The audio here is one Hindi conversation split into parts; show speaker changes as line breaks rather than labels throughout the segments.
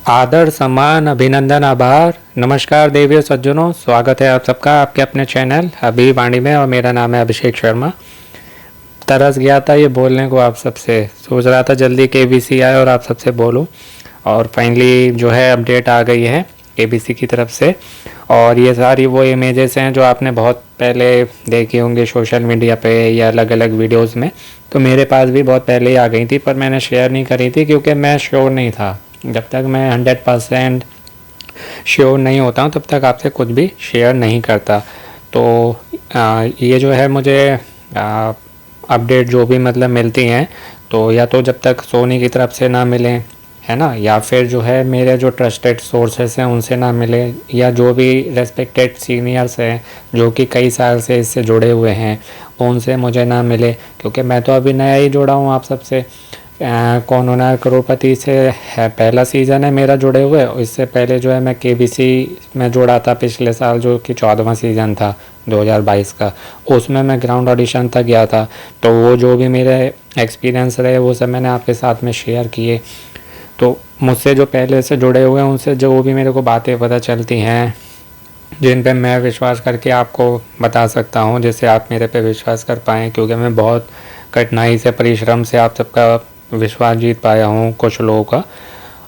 आदर सम्मान अभिनंदन आभार। नमस्कार देवियों सज्जनों, स्वागत है आप सबका आपके अपने चैनल अभी वाणी में। और मेरा नाम है अभिषेक शर्मा। तरस गया था ये बोलने को आप सबसे, सोच रहा था जल्दी केबीसी आए और आप सबसे बोलूं। और फाइनली जो है अपडेट आ गई है केबीसी की तरफ से। और ये सारी वो इमेजेस हैं जो आपने बहुत पहले देखी होंगी सोशल मीडिया पे या अलग अलग वीडियोस में। तो मेरे पास भी बहुत पहले ही आ गई थी, पर मैंने शेयर नहीं करी थी क्योंकि मैं श्योर नहीं था। जब तक मैं 100% श्योर नहीं होता हूँ तब तक आपसे कुछ भी शेयर नहीं करता। तो ये जो है मुझे अपडेट जो भी मतलब मिलती हैं, तो या तो जब तक सोनी की तरफ से ना मिलें, है ना, या फिर जो है मेरे जो ट्रस्टेड सोर्सेस हैं उनसे ना मिले, या जो भी रेस्पेक्टेड सीनियर्स हैं जो कि कई साल से इससे जुड़े हुए हैं उनसे मुझे ना मिले। क्योंकि मैं तो अभी नया ही जुड़ा हूँ आप सबसे। कौन होना है करोड़पति से है पहला सीज़न है मेरा जुड़े हुए। इससे पहले जो है मैं केबीसी में जुड़ा था पिछले साल, जो कि 14वां सीज़न था 2022 का। उसमें मैं ग्राउंड ऑडिशन तक गया था। तो वो जो भी मेरे एक्सपीरियंस रहे वो सब मैंने आपके साथ में शेयर किए। तो मुझसे जो पहले से जुड़े हुए हैं उनसे जो भी मेरे को बातें पता चलती हैं, जिन पे मैं विश्वास करके आपको बता सकता हूँ, जिससे आप मेरे पे विश्वास कर पाएँ। क्योंकि मैं बहुत कठिनाई से परिश्रम से आप सबका विश्वास जीत पाया हूँ कुछ लोगों का,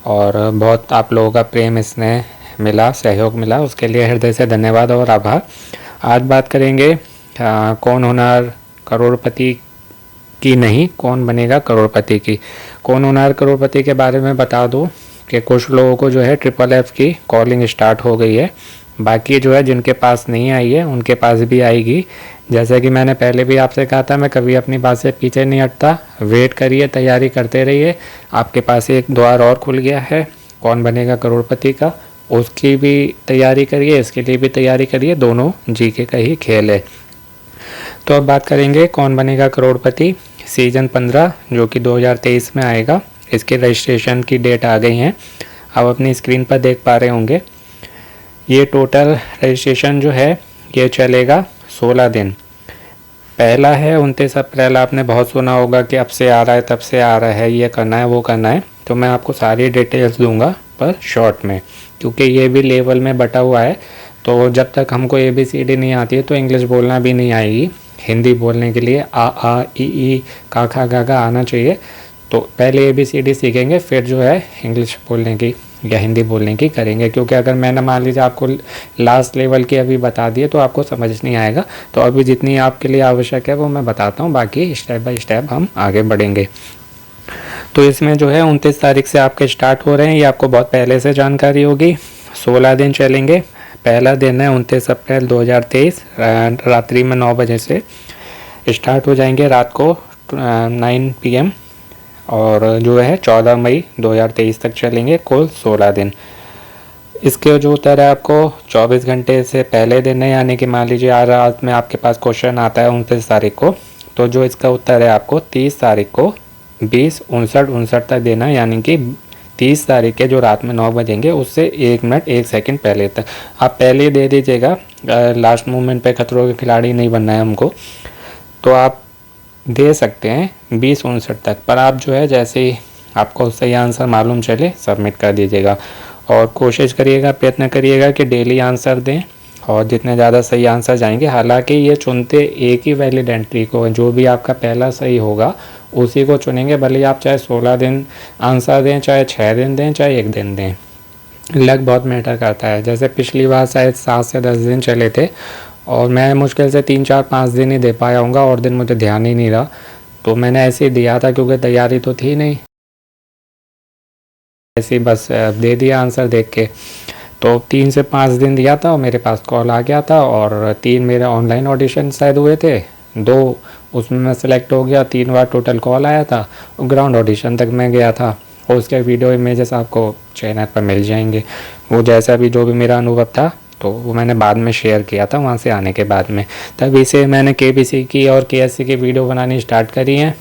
और बहुत आप लोगों का प्रेम स्नेह मिला, सहयोग मिला, उसके लिए हृदय से धन्यवाद और आभार। आज बात करेंगे कौन होनहार करोड़पति की नहीं, कौन बनेगा करोड़पति की। कौन होनहार करोड़पति के बारे में बता दूं कि कुछ लोगों को जो है FFF की कॉलिंग स्टार्ट हो गई है। बाकी जो है जिनके पास नहीं आई है उनके पास भी आएगी। जैसे कि मैंने पहले भी आपसे कहा था, मैं कभी अपनी बात से पीछे नहीं हटता। वेट करिए, तैयारी करते रहिए। आपके पास एक द्वार और खुल गया है कौन बनेगा करोड़पति का, उसकी भी तैयारी करिए, इसके लिए भी तैयारी करिए। दोनों जीके का ही खेल है। तो अब बात करेंगे कौन बनेगा करोड़पति सीज़न 15 जो कि 2023 में आएगा। इसके रजिस्ट्रेशन की डेट आ गई हैं, आप अपनी स्क्रीन पर देख पा रहे होंगे। ये टोटल रजिस्ट्रेशन जो है ये चलेगा 16 दिन। पहला है 29 अप्रैल, आपने बहुत सुना होगा कि अब से आ रहा है तब से आ रहा है, ये करना है वो करना है। तो मैं आपको सारी डिटेल्स दूंगा पर शॉर्ट में, क्योंकि ये भी लेवल में बटा हुआ है। तो जब तक हमको ABCD नहीं आती है तो इंग्लिश बोलना भी नहीं आएगी। हिंदी बोलने के लिए आ ई का खा गा गा आना चाहिए। तो पहले ABCD सीखेंगे, फिर जो है इंग्लिश बोलने की या हिंदी बोलने की करेंगे। क्योंकि अगर मैंने मान लीजिए आपको लास्ट लेवल की अभी बता दिए तो आपको समझ नहीं आएगा। तो अभी जितनी आपके लिए आवश्यक है वो मैं बताता हूँ, बाकी स्टेप बाय स्टेप हम आगे बढ़ेंगे। तो इसमें जो है 29 तारीख से आपके स्टार्ट हो रहे हैं, ये आपको बहुत पहले से जानकारी होगी। 16 दिन चलेंगे। पहला दिन है 29 अप्रैल 2023, रात्रि में 9 बजे से स्टार्ट हो जाएंगे, रात को 9 PM। और जो है 14 मई 2023 तक चलेंगे, कुल 16 दिन। इसके जो उत्तर है आपको 24 घंटे से पहले दिन है, यानी कि मान लीजिए आज रात में आपके पास क्वेश्चन आता है 29 तारीख को, तो जो इसका उत्तर है आपको 30 तारीख को 20:59 तक देना है। यानी कि 30 तारीख के जो रात में 9 बजेंगे उससे 1 मिनट 1 सेकंड पहले तक आप पहले दे दीजिएगा। लास्ट मोमेंट पे खतरों के खिलाड़ी नहीं बनना है हमको। तो आप दे सकते हैं 20:59 तक, पर आप जो है जैसे ही आपको सही आंसर मालूम चले सबमिट कर दीजिएगा। और कोशिश करिएगा, प्रयत्न करिएगा कि डेली आंसर दें, और जितने ज़्यादा सही आंसर जाएंगे, हालांकि ये चुनते एक ही वैलिड एंट्री को, जो भी आपका पहला सही होगा उसी को चुनेंगे। भले आप चाहे 16 दिन आंसर दें, चाहे 6 दिन दें, चाहे 1 दिन दें, लक बहुत मैटर करता है। जैसे पिछली बार शायद 7 से 10 दिन चले थे और मैं मुश्किल से 3, 4, 5 दिन ही दे पाया हूँगा, और दिन मुझे ध्यान ही नहीं रहा। तो मैंने ऐसे ही दिया था क्योंकि तैयारी तो थी नहीं, ऐसे ही बस दे दिया आंसर देख के। तो 3 से 5 दिन दिया था और मेरे पास कॉल आ गया था। और 3 मेरे ऑनलाइन ऑडिशन शायद हुए थे, 2 उसमें मैं सेलेक्ट हो गया, 3 बार टोटल कॉल आया था, और ग्राउंड ऑडिशन तक मैं गया था। और उसके वीडियो इमेजेस आपको चैनल पर मिल जाएंगे। वो जैसा भी जो भी मेरा अनुभव था तो वो मैंने बाद में शेयर किया था वहाँ से आने के बाद में। तभी से मैंने KBC की और KSC की वीडियो बनानी स्टार्ट करी हैं।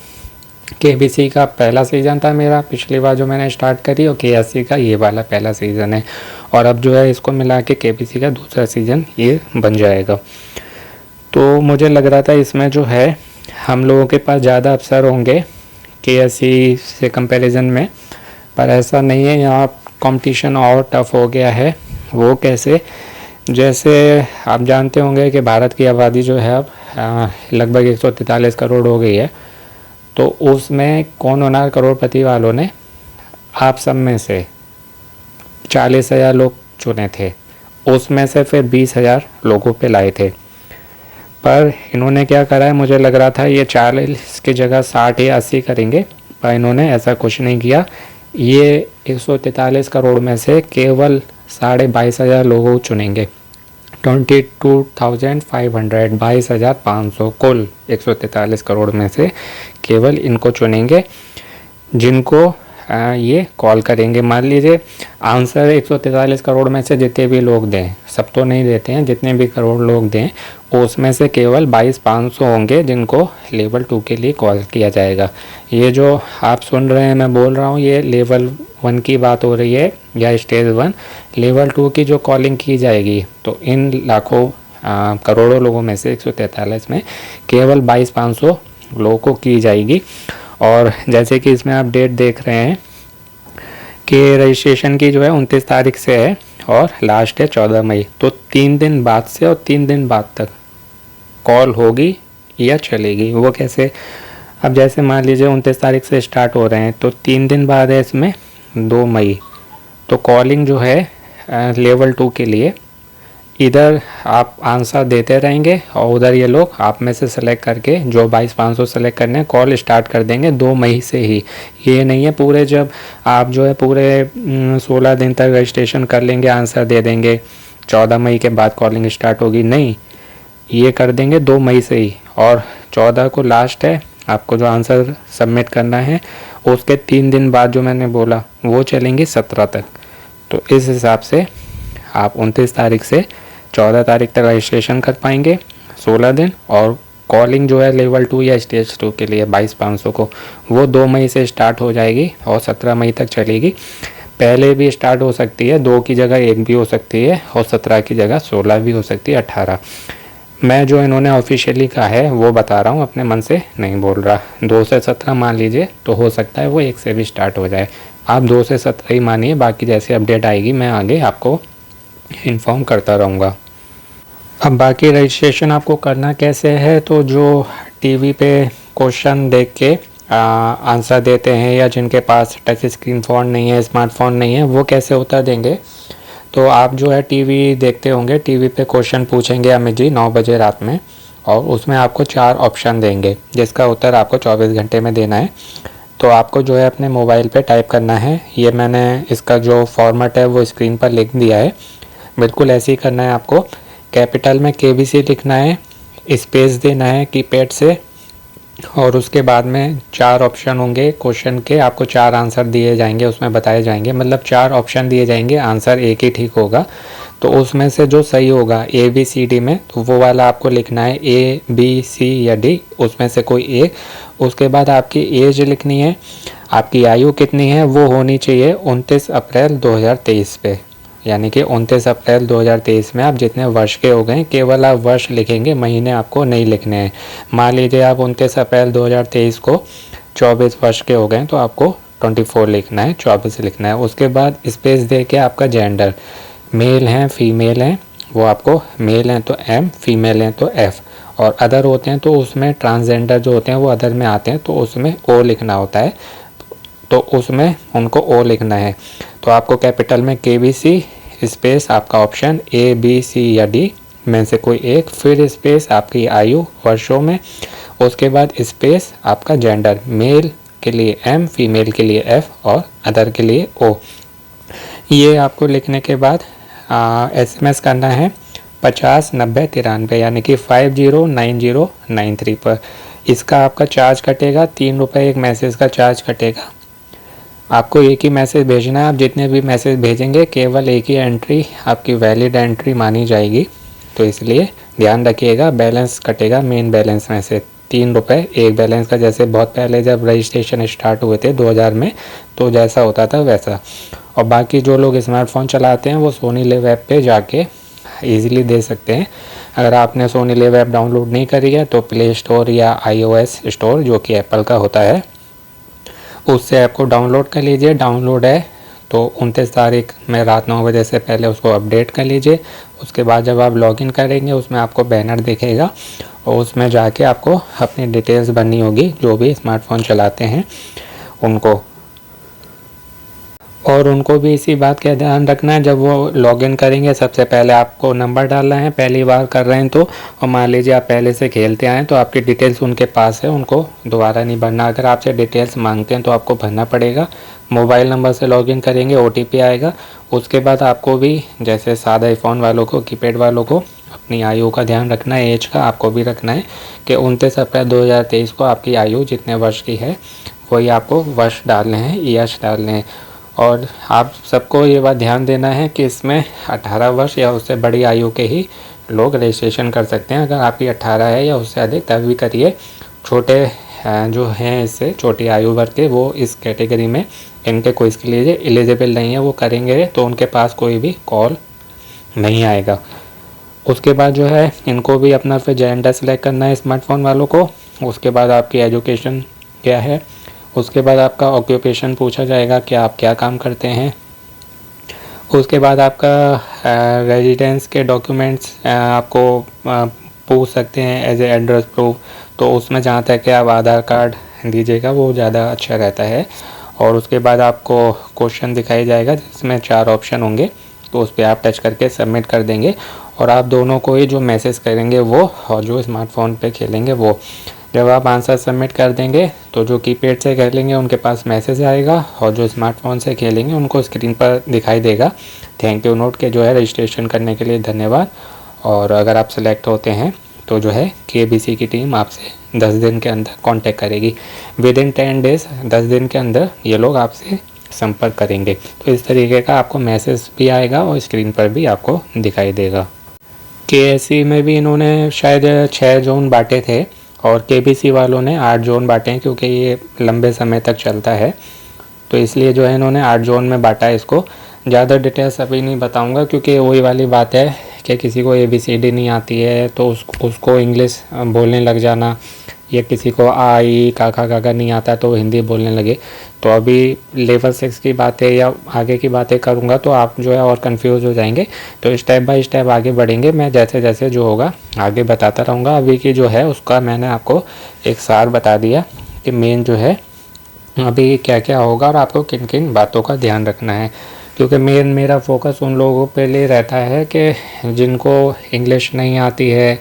KBC का पहला सीज़न था मेरा पिछली बार जो मैंने स्टार्ट करी, और KSC का ये वाला पहला सीज़न है। और अब जो है इसको मिला के KBC का दूसरा सीज़न ये बन जाएगा। तो मुझे लग रहा था इसमें जो है हम लोगों के पास ज़्यादा अवसर होंगे KSE से कंपैरिजन में, पर ऐसा नहीं है। यहाँ कंपटीशन और टफ हो गया है। वो कैसे? जैसे आप जानते होंगे कि भारत की आबादी जो है अब लगभग 143 करोड़ हो गई है। तो उसमें कौन होना करोड़पति वालों ने आप सब में से 40,000 लोग चुने थे, उसमें से फिर 20,000 लोगों पे लाए थे। पर इन्होंने क्या करा है, मुझे लग रहा था ये 40 की जगह 60 या 80 करेंगे, पर इन्होंने ऐसा कुछ नहीं किया। ये 143 करोड़ में से केवल 22,500 लोगों चुनेंगे। 22,500 22,500 कुल 143 करोड़ में से केवल इनको चुनेंगे जिनको ये कॉल करेंगे। मान लीजिए आंसर 143 करोड़ में से जितने भी लोग दें, सब तो नहीं देते हैं, जितने भी करोड़ लोग दें उसमें से केवल 22,500 होंगे जिनको लेवल 2 के लिए कॉल किया जाएगा। ये जो आप सुन रहे हैं मैं बोल रहा हूँ, ये लेवल 1 की बात हो रही है या स्टेज 1। लेवल 2 की जो कॉलिंग की जाएगी तो इन लाखों करोड़ों लोगों में से 143 में केवल 22,500 लोगों को की जाएगी। और जैसे कि इसमें आप डेट देख रहे हैं कि रजिस्ट्रेशन की जो है 29 तारीख से है और लास्ट है 14 मई। तो 3 दिन बाद से और 3 दिन बाद तक कॉल होगी या चलेगी। वो कैसे? अब जैसे मान लीजिए 29 तारीख से स्टार्ट हो रहे हैं तो 3 दिन बाद है इसमें 2 मई। तो कॉलिंग जो है लेवल 2 के लिए इधर आप आंसर देते रहेंगे और उधर ये लोग आप में से सेलेक्ट करके जो 22,500 सेलेक्ट करने हैं कॉल स्टार्ट कर देंगे 2 मई से ही। ये नहीं है पूरे जब आप जो है पूरे 16 दिन तक रजिस्ट्रेशन कर लेंगे, आंसर दे देंगे, 14 मई के बाद कॉलिंग स्टार्ट होगी। नहीं, ये कर देंगे 2 मई से ही। और 14 को लास्ट है आपको जो आंसर सबमिट करना है। उसके 3 दिन बाद जो मैंने बोला वो चलेंगे 17 तक। तो इस हिसाब से आप 29 तारीख से 14 तारीख तक रजिस्ट्रेशन कर पाएंगे 16 दिन। और कॉलिंग जो है लेवल 2 या स्टेज 2 के लिए 22,500 को वो 2 मई से स्टार्ट हो जाएगी और 17 मई तक चलेगी। पहले भी स्टार्ट हो सकती है, 2 की जगह 1 भी हो सकती है और 17 की जगह 16 भी हो सकती है, 18। मैं जो इन्होंने ऑफिशियली कहा है वो बता रहा हूँ, अपने मन से नहीं बोल रहा। 2 से 17 मान लीजिए तो हो सकता है वो 1 से भी स्टार्ट हो जाए। आप 2 से 17 ही मानिए, बाकी जैसे अपडेट आएगी मैं आगे आपको इन्फॉर्म करता रहूँगा। अब बाकी रजिस्ट्रेशन आपको करना कैसे है, तो जो टीवी पे क्वेश्चन देख के आंसर देते हैं या जिनके पास टच स्क्रीन फ़ोन नहीं है, स्मार्टफोन नहीं है, वो कैसे उत्तर देंगे। तो आप जो है टीवी देखते होंगे, टीवी पे क्वेश्चन पूछेंगे अमित जी 9 बजे रात में, और उसमें आपको 4 ऑप्शन देंगे जिसका उत्तर आपको 24 घंटे में देना है। तो आपको जो है अपने मोबाइल पे टाइप करना है। ये मैंने इसका जो फॉर्मेट है वो स्क्रीन पर लिख दिया है, बिल्कुल ऐसे ही करना है आपको। कैपिटल में KBC लिखना है, स्पेस देना है कीपैड से, और उसके बाद में 4 ऑप्शन होंगे क्वेश्चन के, आपको 4 आंसर दिए जाएंगे, उसमें बताए जाएंगे, मतलब 4 ऑप्शन दिए जाएंगे, आंसर एक ही ठीक होगा। तो उसमें से जो सही होगा ABCD में, तो वो वाला आपको लिखना है, ABC या D, उसमें से कोई एक। उसके बाद आपकी एज लिखनी है, आपकी आयु कितनी है वो होनी चाहिए 29 अप्रैल 2023 पे, यानी कि 29 अप्रैल 2023 में आप जितने वर्ष के हो गए, केवल आप वर्ष लिखेंगे, महीने आपको नहीं लिखने हैं। मान लीजिए आप 29 अप्रैल 2023 को 24 वर्ष के हो गए तो आपको 24 लिखना है, 24 लिखना है। उसके बाद स्पेस दे के आपका जेंडर, मेल हैं फीमेल हैं, वो आपको मेल हैं तो M, फीमेल हैं तो F, और अदर होते हैं तो उसमें ट्रांसजेंडर जो होते हैं वो अदर में आते हैं तो उसमें O लिखना होता है, तो उसमें उनको O लिखना है। तो आपको कैपिटल में KBC स्पेस आपका ऑप्शन ABC या D में से कोई एक, फिर स्पेस आपकी आयु वर्षों में, उसके बाद स्पेस आपका जेंडर, मेल के लिए M, फीमेल के लिए F और अदर के लिए O। ये आपको लिखने के बाद SMS करना है 50 90 93, यानी कि 509093 पर। इसका आपका चार्ज कटेगा 3 रुपये, एक मैसेज का चार्ज कटेगा। आपको एक ही मैसेज भेजना है, आप जितने भी मैसेज भेजेंगे केवल एक ही एंट्री आपकी वैलिड एंट्री मानी जाएगी, तो इसलिए ध्यान रखिएगा। बैलेंस कटेगा मेन बैलेंस में से 3 रुपये एक बैलेंस का, जैसे बहुत पहले जब रजिस्ट्रेशन स्टार्ट हुए थे 2000 में, तो जैसा होता था वैसा। और बाकी जो लोग स्मार्टफोन चलाते हैं वो सोनी लिव ऐप पे जाके ईज़िली दे सकते हैं। अगर आपने सोनी लिव ऐप डाउनलोड नहीं करी है तो प्ले स्टोर या iOS स्टोर जो कि एप्पल का होता है उससे ऐप को डाउनलोड कर लीजिए। डाउनलोड है तो 29 तारीख में रात 9 बजे से पहले उसको अपडेट कर लीजिए। उसके बाद जब आप लॉगिन करेंगे उसमें आपको बैनर दिखेगा और उसमें जाके आपको अपनी डिटेल्स भरनी होगी जो भी स्मार्टफोन चलाते हैं उनको। और उनको भी इसी बात का ध्यान रखना है, जब वो लॉगिन करेंगे सबसे पहले आपको नंबर डालना है, पहली बार कर रहे हैं तो। और मान लीजिए आप पहले से खेलते आए तो आपकी डिटेल्स उनके पास है, उनको दोबारा नहीं भरना। अगर आपसे डिटेल्स मांगते हैं तो आपको भरना पड़ेगा। मोबाइल नंबर से लॉगिन करेंगे, OTP आएगा। उसके बाद आपको भी जैसे सादा आईफोन वालों को, कीपैड वालों को अपनी आयु का ध्यान रखना है, एज का आपको भी रखना है कि 29 अप्रैल 2023 को आपकी आयु जितने वर्ष की है वही आपको वर्ष डालने हैं, ईयर्स डालने हैं। और आप सबको ये बात ध्यान देना है कि इसमें 18 वर्ष या उससे बड़ी आयु के ही लोग रजिस्ट्रेशन कर सकते हैं। अगर आपकी 18 है या उससे अधिक तब भी करिए। छोटे जो हैं इससे छोटी आयु वर्ग के वो इस कैटेगरी में, इनके कोई इसके लिए एलिजिबल नहीं है। वो करेंगे तो उनके पास कोई भी कॉल नहीं आएगा। उसके बाद जो है इनको भी अपना फिर जेंडर सेलेक्ट करना है स्मार्टफोन वालों को। उसके बाद आपकी एजुकेशन क्या है, उसके बाद आपका ऑक्यूपेशन पूछा जाएगा कि आप क्या काम करते हैं। उसके बाद आपका रेजिडेंस के डॉक्यूमेंट्स आपको पूछ सकते हैं एज ए एड्रेस प्रूफ। तो उसमें जहाँ तक कि आप आधार कार्ड दीजिएगा वो ज़्यादा अच्छा रहता है। और उसके बाद आपको क्वेश्चन दिखाई जाएगा जिसमें 4 ऑप्शन होंगे, तो उस पर आप टच करके सबमिट कर देंगे। और आप दोनों को ही जो मैसेज करेंगे वो और जो स्मार्टफोन पे खेलेंगे वो, जब आप आंसर सबमिट कर देंगे तो जो कीपैड से खेलेंगे उनके पास मैसेज आएगा और जो स्मार्टफोन से खेलेंगे उनको स्क्रीन पर दिखाई देगा थैंक यू नोट के जो है रजिस्ट्रेशन करने के लिए धन्यवाद। और अगर आप सिलेक्ट होते हैं तो जो है KBC की टीम आपसे 10 दिन के अंदर कांटेक्ट करेगी। विदिन 10 डेज़ 10 दिन के अंदर ये लोग आपसे संपर्क करेंगे। तो इस तरीके का आपको मैसेज भी आएगा और स्क्रीन पर भी आपको दिखाई देगा। KSC में भी इन्होंने शायद 6 जोन बांटे थे और KBC वालों ने 8 जोन बांटे हैं, क्योंकि ये लंबे समय तक चलता है तो इसलिए जो है इन्होंने 8 जोन में बांटा है इसको। ज़्यादा डिटेल्स अभी नहीं बताऊंगा क्योंकि वही वाली बात है कि किसी को ABCD नहीं आती है तो उसको इंग्लिश बोलने लग जाना, या किसी को आई काका काका नहीं आता तो हिंदी बोलने लगे। तो अभी लेवल 6 की बातें या आगे की बातें करूँगा तो आप जो है और कंफ्यूज हो जाएंगे। तो स्टेप बाय स्टेप आगे बढ़ेंगे, मैं जैसे जैसे जो होगा आगे बताता रहूँगा। अभी की जो है उसका मैंने आपको एक सार बता दिया कि मेन जो है अभी क्या क्या होगा और आपको किन किन बातों का ध्यान रखना है। क्योंकि मेरा फोकस उन लोगों पे लिए रहता है कि जिनको इंग्लिश नहीं आती है,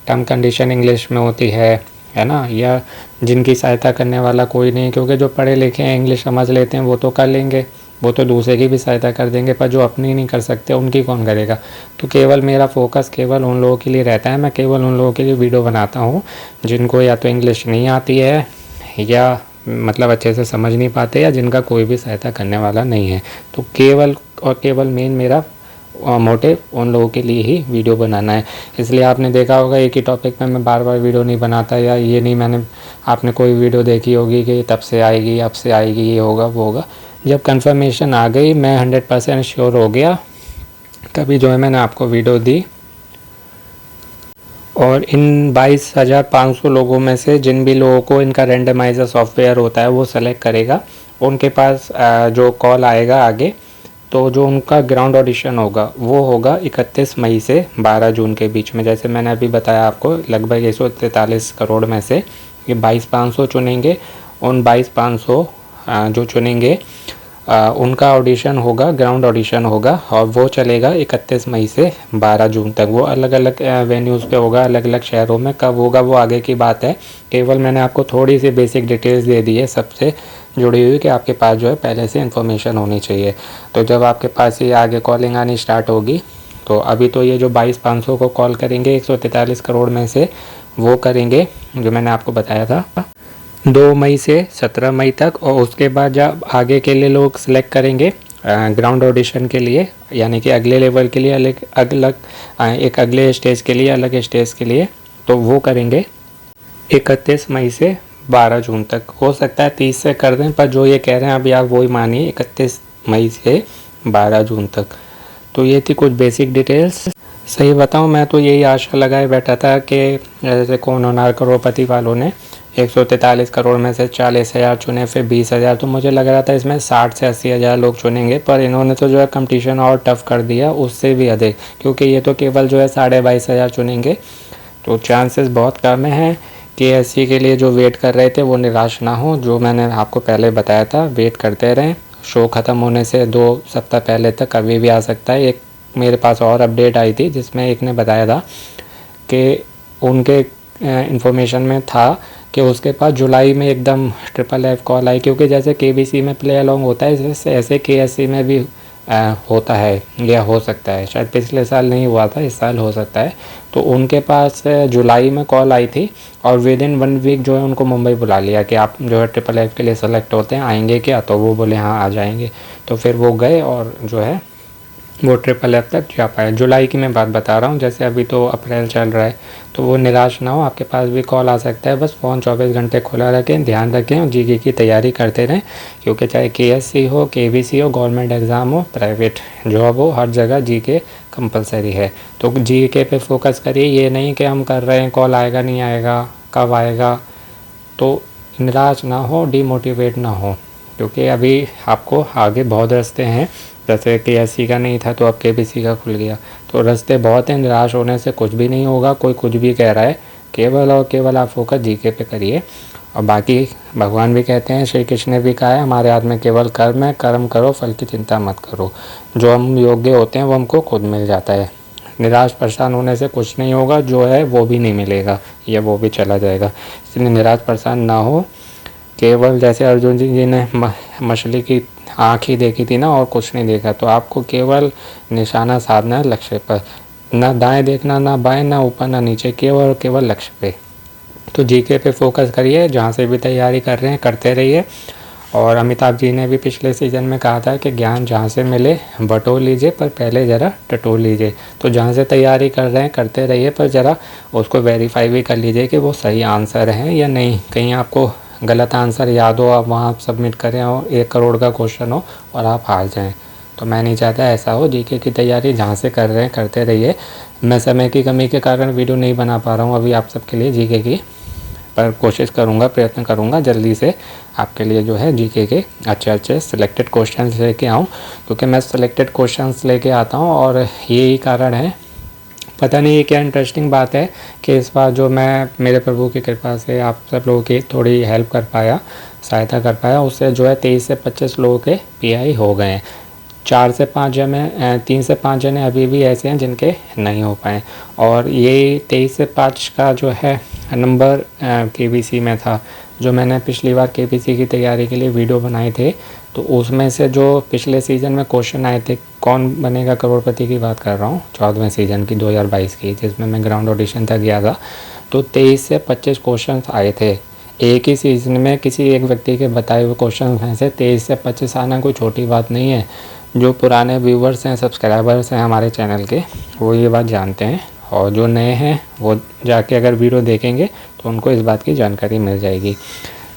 टर्म कंडीशन इंग्लिश में होती है ना, या जिनकी सहायता करने वाला कोई नहीं। क्योंकि जो पढ़े लिखे हैं इंग्लिश समझ लेते हैं वो तो कर लेंगे, वो तो दूसरे की भी सहायता कर देंगे, पर जो अपनी नहीं कर सकते उनकी कौन करेगा। तो केवल मेरा फोकस केवल उन लोगों के लिए रहता है। मैं केवल उन लोगों के लिए वीडियो बनाता हूँ जिनको या तो इंग्लिश नहीं आती है या मतलब अच्छे से समझ नहीं पाते या जिनका कोई भी सहायता करने वाला नहीं है। तो केवल और केवल मेन मेरा मोटिव उन लोगों के लिए ही वीडियो बनाना है। इसलिए आपने देखा होगा एक ही टॉपिक पे मैं बार बार वीडियो नहीं बनाता, या ये नहीं मैंने आपने कोई वीडियो देखी होगी कि तब से आएगी अब से आएगी, ये होगा वो होगा। जब कंफर्मेशन आ गई, मैं 100% श्योर हो गया, तभी जो है मैंने आपको वीडियो दी। और इन 22,500 लोगों में से जिन भी लोगों को इनका रेंडमाइजर सॉफ्टवेयर होता है वो सेलेक्ट करेगा, उनके पास जो कॉल आएगा आगे, तो जो उनका ग्राउंड ऑडिशन होगा वो होगा 31 मई से 12 जून के बीच में। जैसे मैंने अभी बताया आपको, लगभग 143 करोड़ में से ये 22,500 चुनेंगे। उन 22,500 जो चुनेंगे उनका ऑडिशन होगा, ग्राउंड ऑडिशन होगा, और वो चलेगा 31 मई से 12 जून तक। वो अलग अलग वेन्यूज़ पे होगा, अलग अलग शहरों में। कब होगा वो आगे की बात है। केवल मैंने आपको थोड़ी सी बेसिक डिटेल्स दे दी है सबसे जुड़ी हुई कि आपके पास जो है पहले से इन्फॉर्मेशन होनी चाहिए। तो जब आपके पास ये आगे कॉलिंग आनी स्टार्ट होगी, तो अभी तो ये जो 22,500 को कॉल करेंगे 143 करोड़ में से वो करेंगे जो मैंने आपको बताया था 2 मई से 17 मई तक। और उसके बाद जब आगे के लिए लोग सिलेक्ट करेंगे ग्राउंड ऑडिशन के लिए, यानी कि अगले लेवल के लिए एक अगले स्टेज के लिए अलग स्टेज के लिए, तो वो करेंगे 31 मई से 12 जून तक। हो सकता है 30 से कर दें, पर जो ये कह रहे हैं अभी आप वही मानिए 31 मई से 12 जून तक। तो ये थी कुछ बेसिक डिटेल्स। सही बताऊं, मैं तो यही आशा लगाए बैठा था कि जैसे कौन होनार करोड़पति वालों ने 143 करोड़ में से 40,000 चुने, फिर 20,000, तो मुझे लग रहा था इसमें 60 से 80,000 लोग चुनेंगे, पर इन्होंने तो जो है कंपटीशन और टफ कर दिया, उससे भी अधिक, क्योंकि ये तो केवल जो है 22,500 चुनेंगे। तो चांसेस बहुत कम हैं कि एससी के लिए जो वेट कर रहे थे वो निराश ना हो। जो मैंने आपको पहले बताया था, वेट करते रहें। शो ख़त्म होने से 2 सप्ताह पहले तक कभी भी आ सकता है। एक मेरे पास और अपडेट आई थी जिसमें एक ने बताया था कि उनके इंफॉर्मेशन में था कि उसके पास जुलाई में एकदम FFF कॉल आई, क्योंकि जैसे केबीसी में प्ले अलोंग होता है जैसे ऐसे केएससी में भी होता है या हो सकता है। शायद पिछले साल नहीं हुआ था, इस साल हो सकता है। तो उनके पास जुलाई में कॉल आई थी और विद इन 1 वीक जो है उनको मुंबई बुला लिया कि आप जो है FFF के लिए सेलेक्ट होते हैं, आएंगे क्या? तो वो बोले हाँ आ जाएंगे। तो फिर वो गए और जो है वो FFF तक जा पाए। जुलाई की मैं बात बता रहा हूँ, जैसे अभी तो अप्रैल चल रहा है। तो वो निराश ना हो, आपके पास भी कॉल आ सकता है। बस फ़ोन 24 घंटे खुला रखें, ध्यान रखें और जीके की तैयारी करते रहें, क्योंकि चाहे केएससी हो, केबीसी हो, गवर्नमेंट एग्ज़ाम हो, प्राइवेट जॉब हो, हर जगह जीके कंपलसरी है। तो जीके पे फोकस करिए, ये नहीं कि हम कर रहे हैं, कॉल आएगा नहीं आएगा, कब आएगा, तो निराश ना हो, डिमोटिवेट ना हो, क्योंकि अभी आपको आगे बहुत रास्ते हैं। जैसे केएससी का नहीं था तो अब केबीसी का खुल गया, तो रास्ते बहुत हैं। निराश होने से कुछ भी नहीं होगा, कोई कुछ भी कह रहा है, केवल और केवल आप फोकस जीके पे करिए। और बाकी भगवान भी कहते हैं, श्री कृष्ण ने भी कहा है, हमारे हाथ में केवल कर्म है, कर्म करो, फल की चिंता मत करो। जो हम योग्य होते हैं वो हमको खुद मिल जाता है। निराश परेशान होने से कुछ नहीं होगा, जो है वो भी नहीं मिलेगा या वो भी चला जाएगा। इसलिए निराश परेशान ना हो। केवल जैसे अर्जुन जी ने मछली की आँख ही देखी थी ना और कुछ नहीं देखा, तो आपको केवल निशाना साधना है लक्ष्य पर, ना दाएं देखना, ना बाएं, ना ऊपर ना नीचे, केवल केवल लक्ष्य पे। तो जीके पे फोकस करिए, जहाँ से भी तैयारी कर रहे हैं करते रहिए। और अमिताभ जी ने भी पिछले सीज़न में कहा था कि ज्ञान जहाँ से मिले बटोर लीजिए, पर पहले ज़रा टटोल लीजिए। तो जहाँ से तैयारी कर रहे हैं करते रहिए, पर ज़रा उसको वेरीफाई भी कर लीजिए कि वो सही आंसर है या नहीं। कहीं आपको गलत आंसर याद हो, आप वहाँ सबमिट करें और 1 करोड़ का क्वेश्चन हो और आप हार जाएँ, तो मैं नहीं चाहता ऐसा हो। जीके की तैयारी जहाँ से कर रहे हैं करते रहिए। मैं समय की कमी के कारण वीडियो नहीं बना पा रहा हूँ अभी आप सबके लिए जीके की, पर कोशिश करूँगा, प्रयत्न करूँगा जल्दी से आपके लिए जो है जीके के अच्छे अच्छे सिलेक्टेड क्वेश्चंस लेके आऊँ, क्योंकि मैं सिलेक्टेड क्वेश्चंस लेके आता हूँ। और यही कारण है, पता नहीं ये क्या इंटरेस्टिंग बात है कि इस बार जो मैं मेरे प्रभु की कृपा से आप सब लोगों की थोड़ी हेल्प कर पाया, सहायता कर पाया, उससे जो है 23 से 25 लोगों के पीआई हो गए हैं। 4 से 5 जने 3 से 5 जने अभी भी ऐसे हैं जिनके नहीं हो पाए। और ये 23 से 5 का जो है नंबर केबीसी में था। जो मैंने पिछली बार केबीसी की तैयारी के लिए वीडियो बनाए थे, तो उसमें से जो पिछले सीज़न में क्वेश्चन आए थे, कौन बनेगा करोड़पति की बात कर रहा हूँ, 14वें सीज़न की 2022 की, जिसमें मैं ग्राउंड ऑडिशन तक गया था, तो 23 से 25 क्वेश्चन आए थे। एक ही सीज़न में किसी एक व्यक्ति के बताए हुए क्वेश्चन में से 23 से 25 आना कोई छोटी बात नहीं है। जो पुराने व्यूवर्स हैं, सब्सक्राइबर्स हैं हमारे चैनल के, वो ये बात जानते हैं, और जो नए हैं वो जाके अगर वीडियो देखेंगे तो उनको इस बात की जानकारी मिल जाएगी।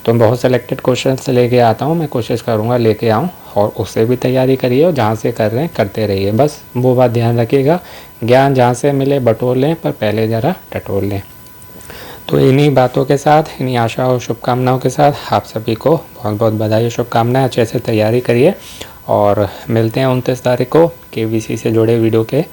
तो बहुत सेलेक्टेड क्वेश्चन से लेके आता हूँ, मैं कोशिश करूँगा लेके आऊँ, और उससे भी तैयारी करिए और जहाँ से कर रहे हैं करते रहिए। बस वो बात ध्यान रखिएगा, ज्ञान जहाँ से मिले बटोर लें, पर पहले ज़रा टटोल लें। तो इन्हीं बातों के साथ, इन्हीं आशा और शुभकामनाओं के साथ आप सभी को बहुत बहुत बधाई और शुभकामनाएं। अच्छे से तैयारी करिए और मिलते हैं 29 तारीख को केबीसी से जुड़े वीडियो के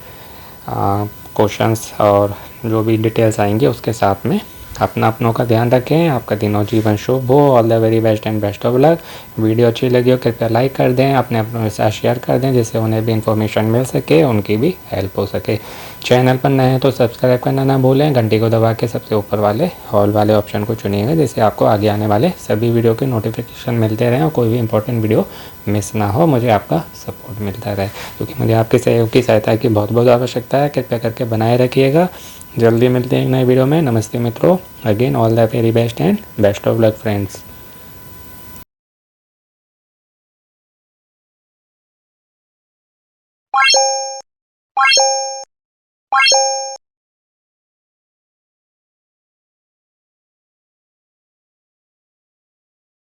क्वेश्चंस और जो भी डिटेल्स आएंगे उसके साथ में। अपना अपनों का ध्यान रखें, आपका दिन और जीवन शुभ हो। All the very best and best of luck. Video अच्छी लगी हो कृपया लाइक कर दें, अपने अपनों के साथ शेयर कर दें, जिससे उन्हें भी इन्फॉर्मेशन मिल सके, उनकी भी हेल्प हो सके। चैनल पर नए हैं तो सब्सक्राइब करना ना भूलें, घंटी को दबा के सबसे ऊपर वाले ऑल वाले ऑप्शन को चुनिएगा, जिससे आपको आगे आने वाले सभी वीडियो के नोटिफिकेशन मिलते रहें और कोई भी इंपॉर्टेंट वीडियो मिस ना हो, मुझे आपका सपोर्ट मिलता रहे, क्योंकि मुझे आपके सहयोग की सहायता की बहुत बहुत आवश्यकता है। कृपया करके बनाए रखिएगा। जल्दी मिलते हैं एक नए वीडियो में। नमस्ते मित्रों, again all the very best and best of luck friends.